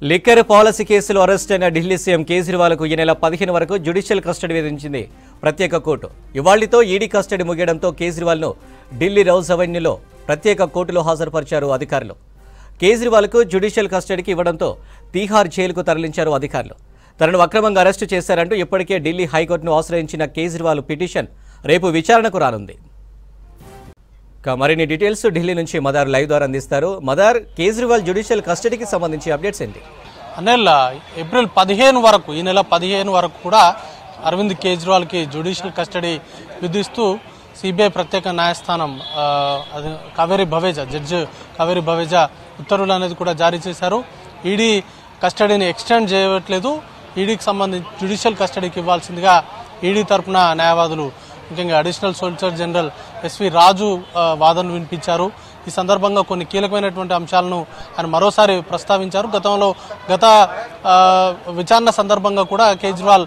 Liquor policy కేసులో arrest అయిన Delhi CM కేజ్రీవాల్కు ఈ నెల 15 వరకు జ్యుడిషియల్ కస్టడీ విధించింది ప్రత్యేక కోర్టు. ఇవాళ్లతో ఈడీ కస్టడీ ముగియడంతో కేజ్రీవాల్ను ఢిల్లీ రౌజ్ అవెన్యూలో ప్రత్యేక కోర్టులో హాజరుపరిచారు అధికారులు. కేజ్రీవాల్కు జ్యుడిషియల్ కస్టడీకి ఇవ్వడంతో తీహార్ జైలుకు తరలించారు అధికారులు. తనను అక్రమంగా అరెస్టు చేశారంటూ ఇప్పటికే ఢిల్లీ హైకోర్టును ఆశ్రయించిన కేజ్రీవాల్ పిటిషన్ రేపు విచారణకు రానుంది. మరిన్ని డీటెయిల్స్ ఢిల్లీ నుంచి మదార్ లైవ్ ద్వారా అందిస్తారు. మదార్, కేజ్రీవాల్ జ్యుడిషియల్ కస్టడీకి సంబంధించి అప్డేట్స్ ఏంటి? ఏప్రిల్ 15 వరకు, ఈ నెల 15 వరకు కూడా అరవింద్ కేజ్రీవాల్కి జ్యుడిషియల్ కస్టడీ విధిస్తూ సిబిఐ ప్రత్యేక న్యాయస్థానం కావేరీ భవేజా, జడ్జి కావేరీ భవేజా ఉత్తర్వులు అనేది కూడా జారీ చేశారు. ఈడీ కస్టడీని ఎక్స్టెండ్ చేయట్లేదు. ఈడీకి సంబంధించి జ్యుడిషియల్ కస్టడీకి ఇవ్వాల్సిందిగా ఈడీ తరఫున న్యాయవాదులు, ముఖ్యంగా అడిషనల్ సోలిసిటర్ జనరల్ ఎస్వి రాజు వాదనలు వినిపించారు. ఈ సందర్భంగా కొన్ని కీలకమైనటువంటి అంశాలను ఆయన మరోసారి ప్రస్తావించారు. గత విచారణ సందర్భంగా కూడా కేజ్రీవాల్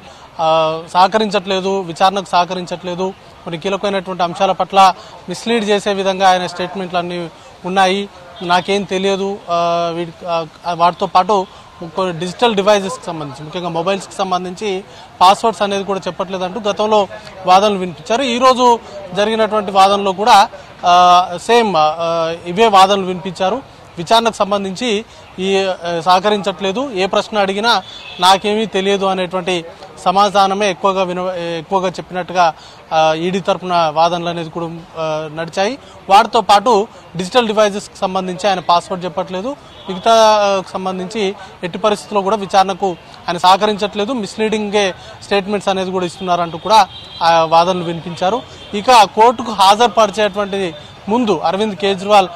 విచారణకు సహకరించట్లేదు, కొన్ని కీలకమైనటువంటి అంశాల పట్ల మిస్లీడ్ చేసే విధంగా ఆయన స్టేట్మెంట్లు అన్నీ ఉన్నాయి, నాకేం తెలియదు, వాటితో పాటు కొన్ని డిజిటల్ డివైజెస్కి సంబంధించి, ముఖ్యంగా మొబైల్స్కి సంబంధించి పాస్వర్డ్స్ అనేది కూడా చెప్పట్లేదంటూ గతంలో వాదనలు వినిపించారు. ఈరోజు జరిగినటువంటి వాదనలో కూడా ఇవే వాదనలు వినిపించారు. విచారణకు సంబంధించి సహకరించట్లేదు, ఏ ప్రశ్న అడిగినా నాకేమీ తెలియదు అనేటువంటి సమాధానమే ఎక్కువగా చెప్పినట్టుగా ఈడీ తరఫున వాదనలు అనేది కూడా నడిచాయి. వాటితో పాటు డిజిటల్ డివైజెస్కి సంబంధించి ఆయన పాస్వర్డ్ చెప్పట్లేదు, మిగతా సంబంధించి ఎట్టి పరిస్థితుల్లో కూడా విచారణకు ఆయన సహకరించట్లేదు, మిస్లీడింగే స్టేట్మెంట్స్ అనేది కూడా ఇస్తున్నారంటూ కూడా వాదనలు వినిపించారు. ఇక కోర్టుకు హాజరుపరిచేటువంటి ముందు అరవింద్ కేజ్రీవాల్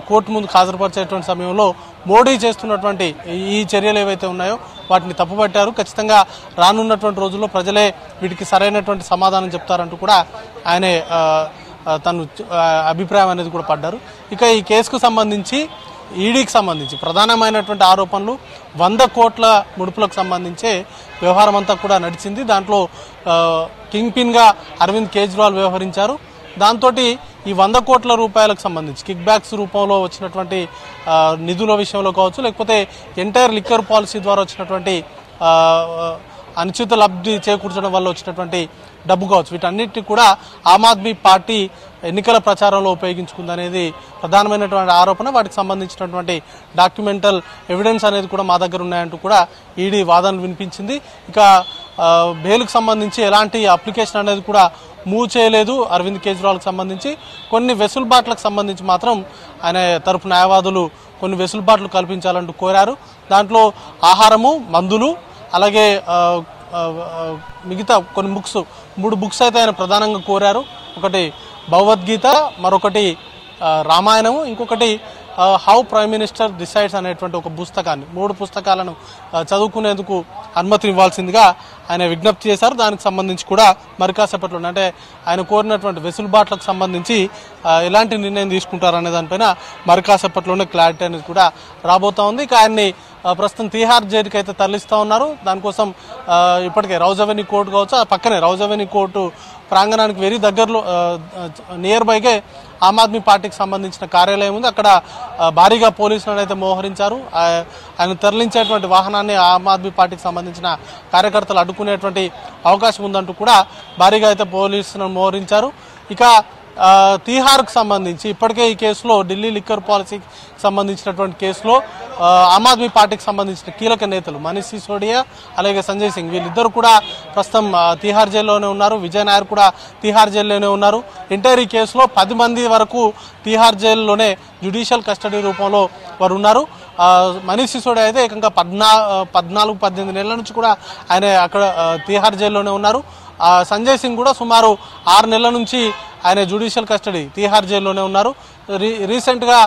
కోర్టు ముందు హాజరుపరిచేటువంటి సమయంలో మోడీ చేస్తున్నటువంటి ఈ చర్యలు ఏవైతే ఉన్నాయో వాటిని తప్పుపట్టారు. ఖచ్చితంగా రానున్నటువంటి రోజుల్లో ప్రజలే వీటికి సరైనటువంటి సమాధానం చెప్తారంటూ కూడా ఆయనే తను అభిప్రాయం అనేది కూడా పడ్డారు. ఇక ఈ కేసుకు సంబంధించి ఈడీకి సంబంధించి ప్రధానమైనటువంటి ఆరోపణలు 100 కోట్ల ముడుపులకు సంబంధించే వ్యవహారం అంతా కూడా నడిచింది. దాంట్లో కింగ్ పిన్గా అరవింద్ కేజ్రీవాల్ వ్యవహరించారు. దాంతో ఈ 100 కోట్ల రూపాయలకు సంబంధించి కిక్ బ్యాక్స్ రూపంలో వచ్చినటువంటి నిధుల విషయంలో కావచ్చు, లేకపోతే ఎంటైర్ లిక్కర్ పాలసీ ద్వారా వచ్చినటువంటి అనుచిత లబ్ధి చేకూర్చడం వల్ల వచ్చినటువంటి డబ్బు కావచ్చు, వీటన్నిటిని కూడా ఆమ్ ఆద్మీ పార్టీ ఎన్నికల ప్రచారంలో ఉపయోగించుకుందనేది ప్రధానమైనటువంటి ఆరోపణ. వాటికి సంబంధించినటువంటి డాక్యుమెంటల్ ఎవిడెన్స్ అనేది కూడా మా దగ్గర ఉన్నాయంటూ కూడా ఈడీ వాదనలు వినిపించింది. ఇక బెయిల్కి సంబంధించి ఎలాంటి అప్లికేషన్ అనేది కూడా మూవ్ చేయలేదు అరవింద్ కేజ్రీవాల్కి సంబంధించి. కొన్ని వెసులుబాట్లకు సంబంధించి మాత్రం ఆయన తరపు న్యాయవాదులు కొన్ని వెసులుబాట్లు కల్పించాలంటూ కోరారు. దాంట్లో ఆహారము, మందులు, అలాగే మిగతా కొన్ని 3 బుక్స్ అయితే ఆయన ప్రధానంగా కోరారు. ఒకటి భగవద్గీత, మరొకటి రామాయణము, ఇంకొకటి హౌ ప్రైమ్ మినిస్టర్ డిసైడ్స్ అనేటువంటి ఒక పుస్తకాన్ని, 3 పుస్తకాలను చదువుకునేందుకు అనుమతి ఇవ్వాల్సిందిగా ఆయన విజ్ఞప్తి చేశారు. దానికి సంబంధించి కూడా మరి కాసేపట్లో, అంటే ఆయన కోరినటువంటి వెసులుబాట్లకు సంబంధించి ఎలాంటి నిర్ణయం తీసుకుంటారనే దానిపైన మరి కాసేపట్లోనే క్లారిటీ అనేది కూడా రాబోతా ఉంది. ఇక ఆయన్ని ప్రస్తుతం తీహార్ జైలుకి అయితే తరలిస్తూ ఉన్నారు. దానికోసం ఇప్పటికే రౌజ్ అవెన్యూ కోర్టు కావచ్చు, ఆ పక్కనే రౌజ్ అవెన్యూ కోర్టు ప్రాంగణానికి వెరీ దగ్గరలో నియర్ బైగే ఆమ్ ఆద్మీ పార్టీకి సంబంధించిన కార్యాలయం ఉంది. అక్కడ భారీగా పోలీసులను అయితే మోహరించారు. ఆయన తరలించేటువంటి వాహనాన్ని ఆమ్ ఆద్మీ పార్టీకి సంబంధించిన కార్యకర్తలు అడ్డుకునేటువంటి అవకాశం ఉందంటూ కూడా భారీగా అయితే పోలీసులను మోహరించారు. ఇక తీహార్కు సంబంధించి ఇప్పటికే ఈ కేసులో, ఢిల్లీ లిక్కర్ పాలసీకి సంబంధించినటువంటి కేసులో ఆమ్ ఆద్మీ పార్టీకి సంబంధించిన కీలక నేతలు మనీష్ సిసోడియా, అలాగే సంజయ్ సింగ్, వీళ్ళిద్దరు కూడా ప్రస్తుతం తీహార్ జైల్లోనే ఉన్నారు. విజయ్ నాయర్ కూడా తీహార్ జైల్లోనే ఉన్నారు. ఎంటైర్ ఈ కేసులో 10 మంది వరకు తీహార్ జైల్లోనే జ్యుడిషియల్ కస్టడీ రూపంలో వారు ఉన్నారు. మనీష్ సిసోడియా అయితే ఏకంగా 14-18 నెలల నుంచి కూడా ఆయన అక్కడ తీహార్ జైల్లోనే ఉన్నారు. సంజయ్ సింగ్ కూడా సుమారు 6 నెలల నుంచి ఆయన జ్యుడిషియల్ కస్టడీ తీహార్ జైల్లోనే ఉన్నారు. రీసెంట్గా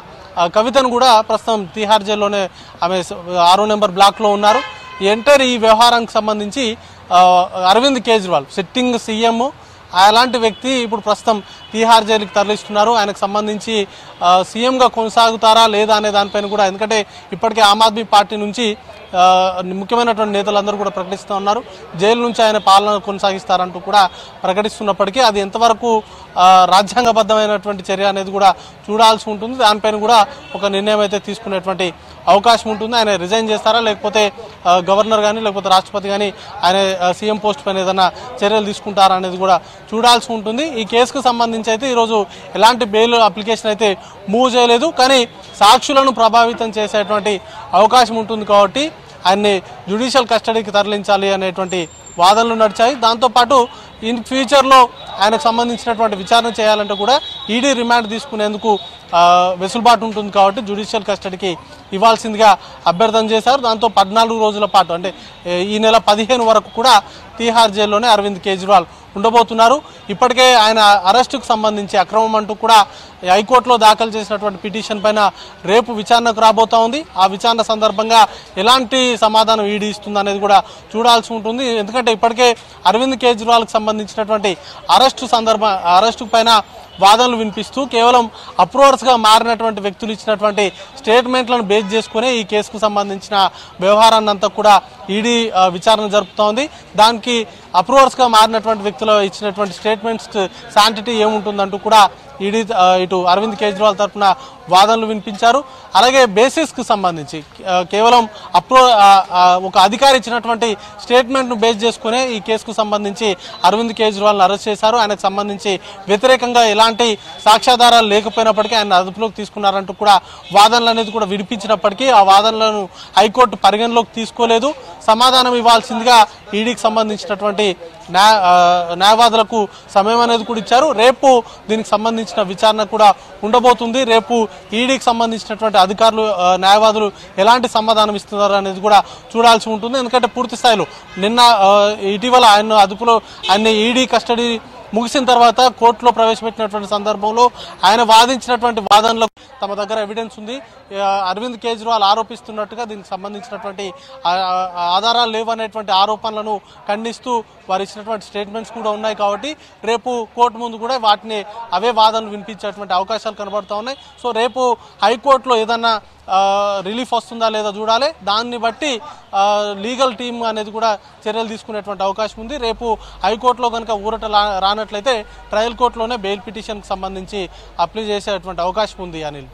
కవితను కూడా ప్రస్తుతం తీహార్ జైల్లోనే ఆమె 6వ నెంబర్ బ్లాక్లో ఉన్నారు. ఈ వ్యవహారానికి సంబంధించి అరవింద్ కేజ్రీవాల్ సిట్టింగ్ సీఎం, అలాంటి వ్యక్తి ఇప్పుడు ప్రస్తుతం తీహార్ జైలుకి తరలిస్తున్నారు. ఆయనకు సంబంధించి సీఎంగా కొనసాగుతారా లేదా అనే దానిపైన కూడా, ఎందుకంటే ఇప్పటికే ఆమ్ ఆద్మీ పార్టీ నుంచి ముఖ్యమైనటువంటి నేతలందరూ కూడా ప్రకటిస్తూ ఉన్నారు. జైలు నుంచి ఆయన పాలన కొనసాగిస్తారంటూ కూడా ప్రకటిస్తున్నప్పటికీ అది ఎంతవరకు రాజ్యాంగబద్ధమైనటువంటి చర్య అనేది కూడా చూడాల్సి ఉంటుంది. దానిపైన కూడా ఒక నిర్ణయం అయితే తీసుకునేటువంటి అవకాశం ఉంటుంది. ఆయన రిజైన్ చేస్తారా, లేకపోతే గవర్నర్ కానీ లేకపోతే రాష్ట్రపతి కానీ ఆయన సీఎం పోస్ట్ పైన ఏదైనా చర్యలు తీసుకుంటారా అనేది కూడా చూడాల్సి ఉంటుంది. ఈ కేసుకు సంబంధించి అయితే ఈరోజు ఎలాంటి బెయిల్ అప్లికేషన్ అయితే మూవ్ చేయలేదు. కానీ సాక్షులను ప్రభావితం చేసేటువంటి అవకాశం ఉంటుంది కాబట్టి ఆయన్ని జ్యుడిషియల్ కస్టడీకి తరలించాలి అనేటువంటి వాదనలు నడిచాయి. దాంతోపాటు ఇన్ ఫ్యూచర్లో ఆయనకు సంబంధించినటువంటి విచారణ చేయాలంటే కూడా ఈడీ రిమాండ్ తీసుకునేందుకు వెసులుబాటు ఉంటుంది కాబట్టి జ్యుడిషియల్ కస్టడీకి ఇవ్వాల్సిందిగా అభ్యర్థన చేశారు. దాంతో 14 రోజుల పాటు అంటే ఈ నెల 15 వరకు కూడా తీహార్ జైల్లోనే అరవింద్ కేజ్రీవాల్ ఉండబోతున్నారు. ఇప్పటికే ఆయన అరెస్టుకు సంబంధించి అక్రమం అంటూ కూడా హైకోర్టులో దాఖలు చేసినటువంటి పిటిషన్ పైన రేపు విచారణకు రాబోతా ఉంది. ఆ విచారణ సందర్భంగా ఎలాంటి సమాధానం ఈడీ ఇస్తుంది అనేది కూడా చూడాల్సి ఉంటుంది. ఎందుకంటే ఇప్పటికే అరవింద్ కేజ్రీవాల్కి సంబంధించినటువంటి అరెస్టు పైన వాదనలు వినిపిస్తూ కేవలం అప్రూవర్స్గా మారినటువంటి వ్యక్తులు ఇచ్చినటువంటి స్టేట్మెంట్లను బేస్ చేసుకుని ఈ కేసుకు సంబంధించిన వ్యవహారాన్ని అంతా కూడా ఈడీ విచారణ జరుపుతోంది. దానికి అప్రూవర్స్గా మారినటువంటి వ్యక్తులు ఇచ్చినటువంటి స్టేట్మెంట్స్ శాంటిటీ ఏముంటుందంటూ కూడా ఈడీ ఇటు అరవింద్ కేజ్రీవాల్ తరఫున వాదనలు వినిపించారు. అలాగే బేసిస్కు సంబంధించి కేవలం ఒక అధికారి ఇచ్చినటువంటి స్టేట్మెంట్ను బేస్ చేసుకునే ఈ కేసుకు సంబంధించి అరవింద్ కేజ్రీవాల్ని అరెస్ట్ చేశారు. ఆయనకు సంబంధించి వ్యతిరేకంగా ఎలాంటి సాక్ష్యాధారాలు లేకపోయినప్పటికీ ఆయన అదుపులోకి తీసుకున్నారంటూ కూడా వాదనలు అనేది కూడా వినిపించినప్పటికీ ఆ వాదనలను హైకోర్టు పరిగణలోకి తీసుకోలేదు. సమాధానం ఇవ్వాల్సిందిగా ఈడీకి సంబంధించినటువంటి న్యాయవాదులకు సమయం అనేది కూడా ఇచ్చారు. రేపు దీనికి సంబంధించిన విచారణ కూడా ఉండబోతుంది. రేపు ఈడీకి సంబంధించినటువంటి అధికారులు న్యాయవాదులు ఎలాంటి సమాధానం ఇస్తున్నారు అనేది కూడా చూడాల్సి ఉంటుంది. ఎందుకంటే పూర్తి స్థాయిలో నిన్న ఇటీవల ఆయన ఈడీ కస్టడీ ముగిసిన తర్వాత కోర్టులో ప్రవేశపెట్టినటువంటి సందర్భంలో ఆయన వాదించినటువంటి వాదనలకు తమ దగ్గర ఎవిడెన్స్ ఉంది, అరవింద్ కేజ్రీవాల్ ఆరోపిస్తున్నట్టుగా దీనికి సంబంధించినటువంటి ఆధారాలు లేవనేటువంటి ఆరోపణలను ఖండిస్తూ వారు ఇచ్చినటువంటి స్టేట్మెంట్స్ కూడా ఉన్నాయి. కాబట్టి రేపు కోర్టు ముందు కూడా అవే వాదనలు వినిపించేటువంటి అవకాశాలు కనబడుతూ ఉన్నాయి. సో రేపు హైకోర్టులో ఏదన్నా రిలీఫ్ వస్తుందా లేదా చూడాలి. దాన్ని బట్టి లీగల్ టీమ్ అనేది కూడా చర్యలు తీసుకునేటువంటి అవకాశం ఉంది. రేపు హైకోర్టులో కనుక ఊరట రానట్లయితే ట్రయల్ కోర్టులోనే బెయిల్ పిటిషన్కి సంబంధించి అప్లై చేసేటువంటి అవకాశం ఉంది. అనిల్.